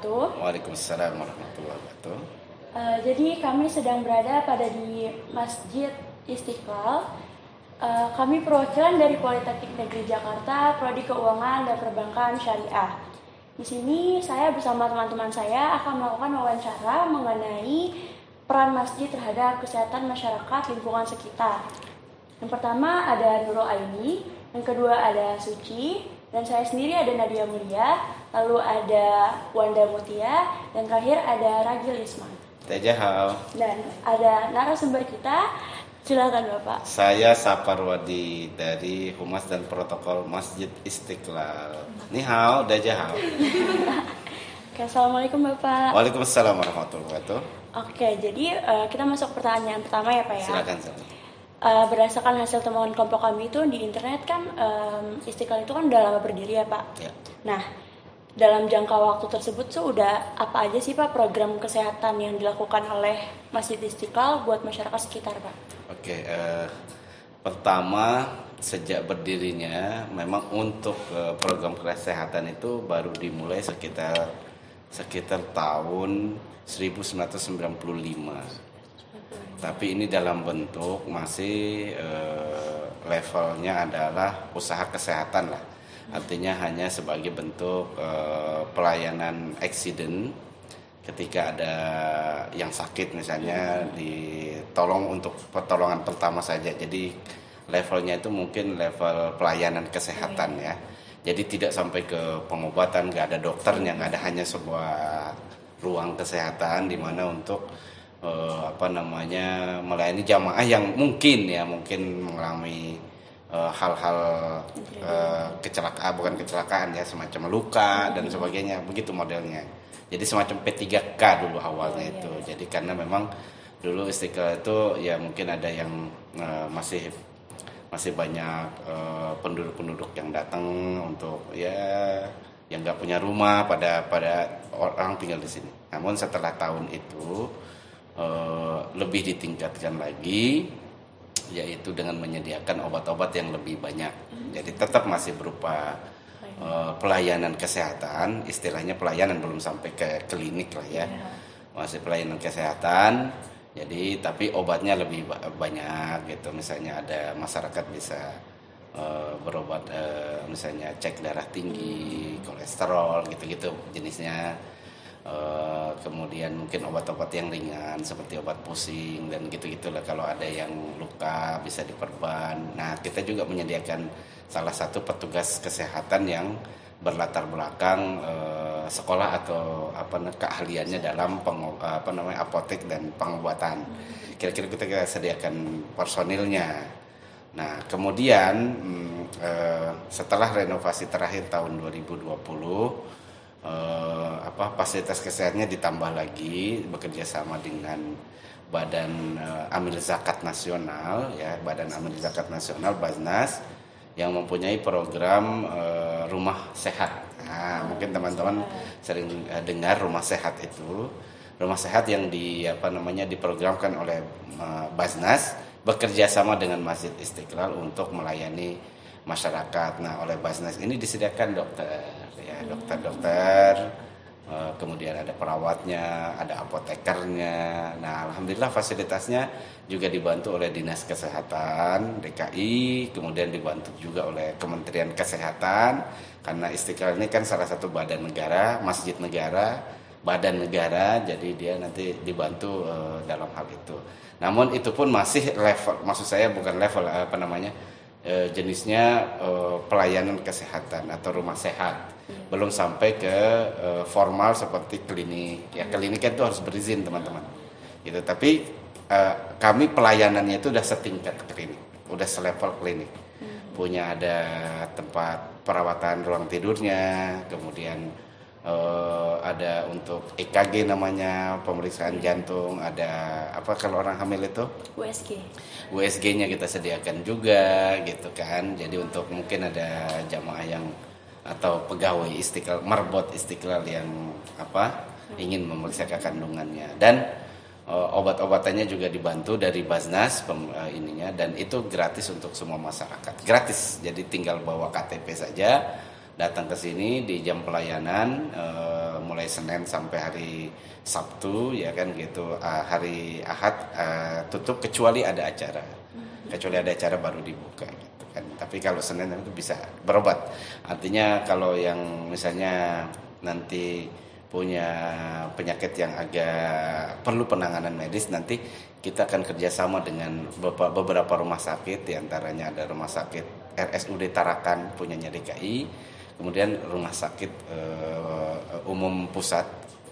wabarakatuh. Waalaikumsalam warahmatullahi wabarakatuh. Jadi kami sedang berada di Masjid Istiqlal. Kami perwakilan dari Politeknik Negeri Jakarta, Prodi Keuangan dan Perbankan Syariah. Di sini saya bersama teman-teman saya akan melakukan wawancara mengenai peran masjid terhadap kesehatan masyarakat lingkungan sekitar. Yang pertama ada Nurul Aini, yang kedua ada Suci, dan saya sendiri ada Nadia Mulia, lalu ada Wanda Mutia, dan terakhir ada Ragil Isman. Tejahal. Dan ada narasumber kita, silakan Bapak. Saya Saparwadi dari Humas dan Protokol Masjid Istiqlal. Ni hao, dajahal. Oke, Assalamualaikum Bapak. Waalaikumsalam warahmatullahi wabarakatuh. Oke, jadi kita masuk pertanyaan pertama ya Pak ya. Silakan. Berdasarkan hasil temuan kelompok kami itu di internet kan Istiqlal itu kan udah lama berdiri ya Pak. Ya. Nah, dalam jangka waktu tersebut tuh udah apa aja sih Pak program kesehatan yang dilakukan oleh Masjid Istiqlal buat masyarakat sekitar Pak? Oke, pertama sejak berdirinya memang untuk program kesehatan itu baru dimulai sekitar tahun 1995. Tapi ini dalam bentuk masih levelnya adalah usaha kesehatan lah. Artinya hanya sebagai bentuk pelayanan accident ketika ada yang sakit misalnya ditolong untuk pertolongan pertama saja. Jadi levelnya itu mungkin level pelayanan kesehatan ya. Jadi tidak sampai ke pengobatan, nggak ada dokternya, nggak ada, hanya sebuah ruang kesehatan di mana untuk melayani jamaah yang mungkin mengalami hal-hal bukan kecelakaan ya, semacam luka dan sebagainya, begitu modelnya. Jadi semacam P3K dulu awalnya itu. Jadi karena memang dulu Istiqlal itu ya mungkin ada yang masih banyak penduduk-penduduk yang datang untuk ya yang nggak punya rumah pada orang tinggal di sini. Namun setelah tahun itu lebih ditingkatkan lagi, yaitu dengan menyediakan obat-obat yang lebih banyak. Jadi tetap masih berupa pelayanan kesehatan, istilahnya pelayanan, belum sampai ke klinik lah ya, masih pelayanan kesehatan. Jadi tapi obatnya lebih banyak gitu. Misalnya ada masyarakat bisa berobat, misalnya cek darah tinggi, kolesterol gitu-gitu jenisnya. Kemudian mungkin obat-obat yang ringan seperti obat pusing dan gitu-gitulah. Kalau ada yang luka bisa diperban. Nah, kita juga menyediakan salah satu petugas kesehatan yang berlatar belakang sekolah atau keahliannya dalam apotek dan pengobatan. Kira-kira kita sediakan personilnya. Nah, kemudian setelah renovasi terakhir tahun 2020, fasilitas kesehatannya ditambah lagi, bekerja sama dengan Badan Amil Zakat Nasional ya, Badan Amil Zakat Nasional Basnas, yang mempunyai program rumah sehat. Nah, mungkin teman-teman sering dengar rumah sehat itu. Rumah sehat yang diprogramkan oleh Basnas bekerja sama dengan Masjid Istiqlal untuk melayani masyarakat. Nah, oleh Basnas ini disediakan dokter, kemudian ada perawatnya, ada apotekernya. Nah, alhamdulillah fasilitasnya juga dibantu oleh Dinas Kesehatan DKI, kemudian dibantu juga oleh Kementerian Kesehatan, karena Istiqlal ini kan salah satu badan negara, masjid negara, badan negara, jadi dia nanti dibantu dalam hal itu. Namun itu pun masih level, maksud saya bukan level jenisnya pelayanan kesehatan atau rumah sehat, belum sampai ke formal seperti klinik. Ya, klinik itu harus berizin teman-teman gitu. Tapi kami pelayanannya itu udah setingkat klinik, udah selevel klinik. Punya ada tempat perawatan ruang tidurnya, kemudian ada untuk EKG namanya, pemeriksaan jantung, ada kalau orang hamil itu USG-nya kita sediakan juga gitu kan. Jadi untuk mungkin ada jamaah yang atau pegawai Istiqlal, marbot Istiqlal yang ingin memeriksa kandungannya, dan obat-obatannya juga dibantu dari Basnas dan itu gratis untuk semua masyarakat, gratis. Jadi tinggal bawa KTP saja, datang ke sini di jam pelayanan mulai Senin sampai hari Sabtu ya kan gitu. Hari Ahad tutup kecuali ada acara. Kecuali ada acara baru dibuka gitu kan. Tapi kalau Senin itu bisa berobat. Artinya kalau yang misalnya nanti punya penyakit yang agak perlu penanganan medis, nanti kita akan kerjasama dengan beberapa rumah sakit, diantaranya ada rumah sakit RSUD Tarakan punyanya DKI, kemudian rumah sakit umum pusat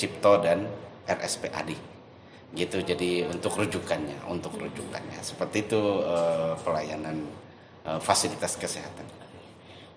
Cipto dan RSPAD gitu. Jadi untuk rujukannya seperti itu pelayanan fasilitas kesehatan.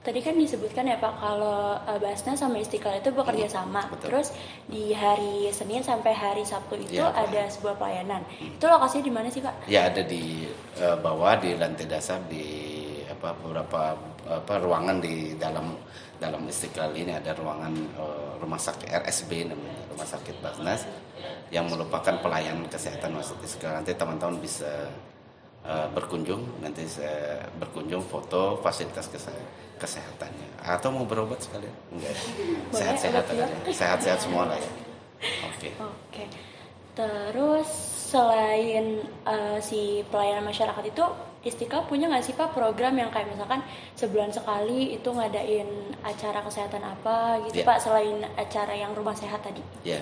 Tadi kan disebutkan ya Pak kalau Basnas sama Istiqlal itu bekerja sama. Betul. Terus di hari Senin sampai hari Sabtu itu Ya, ada sebuah pelayanan. Itu lokasinya di mana sih Pak? Ya ada di bawah di lantai dasar di beberapa ruangan di dalam Istiqlal ini ada ruangan rumah sakit RSB namanya, rumah sakit Basnas yang merupakan pelayanan kesehatan maksud Istiqlal. Nanti teman-teman bisa berkunjung, nanti saya berkunjung foto fasilitas kesehatannya atau mau berobat sekalian enggak ya? Sehat-sehat aja, sehat-sehat semua lah ya. Oke. Terus selain si pelayanan masyarakat itu, Istiqlal punya nggak sih Pak program yang kayak misalkan sebulan sekali itu ngadain acara kesehatan apa gitu Pak, selain acara yang rumah sehat tadi? Ya.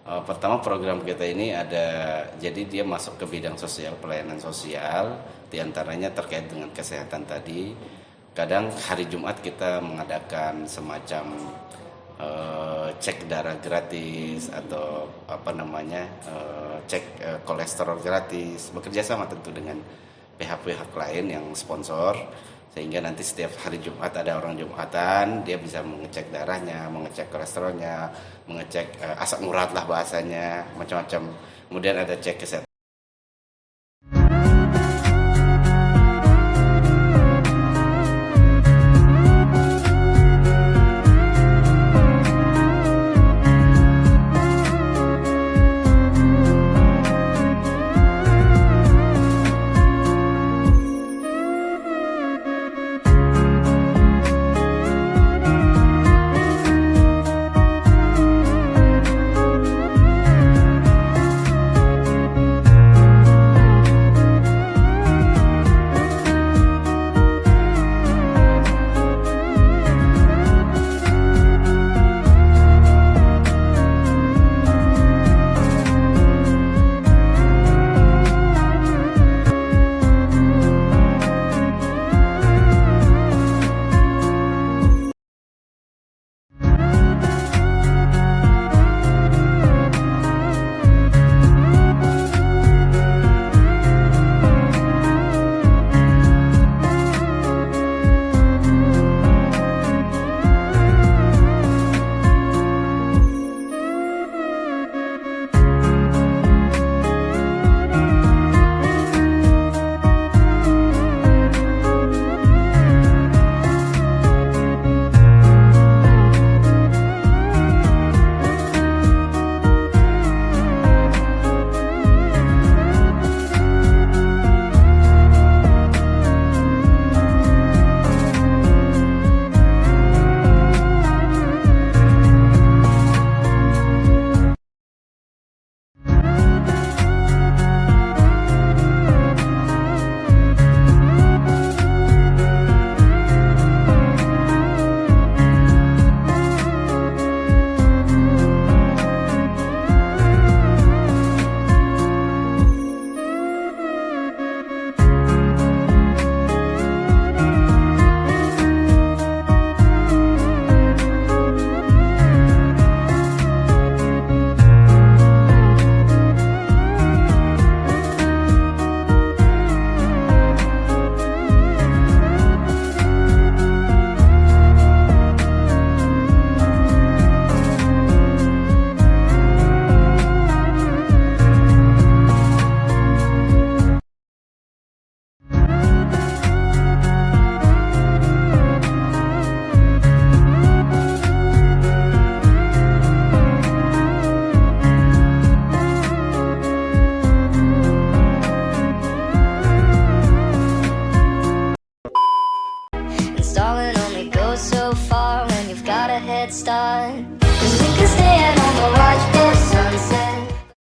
Pertama program kita ini ada, jadi dia masuk ke bidang sosial, pelayanan sosial, diantaranya terkait dengan kesehatan tadi. Kadang hari Jumat kita mengadakan semacam cek darah gratis atau cek kolesterol gratis, bekerja sama tentu dengan pihak-pihak lain yang sponsor, sehingga nanti setiap hari Jumat ada orang Jumatan, dia bisa mengecek darahnya, mengecek kolesterolnya, mengecek asam urat lah bahasanya, macam-macam. Kemudian ada cek kesehatan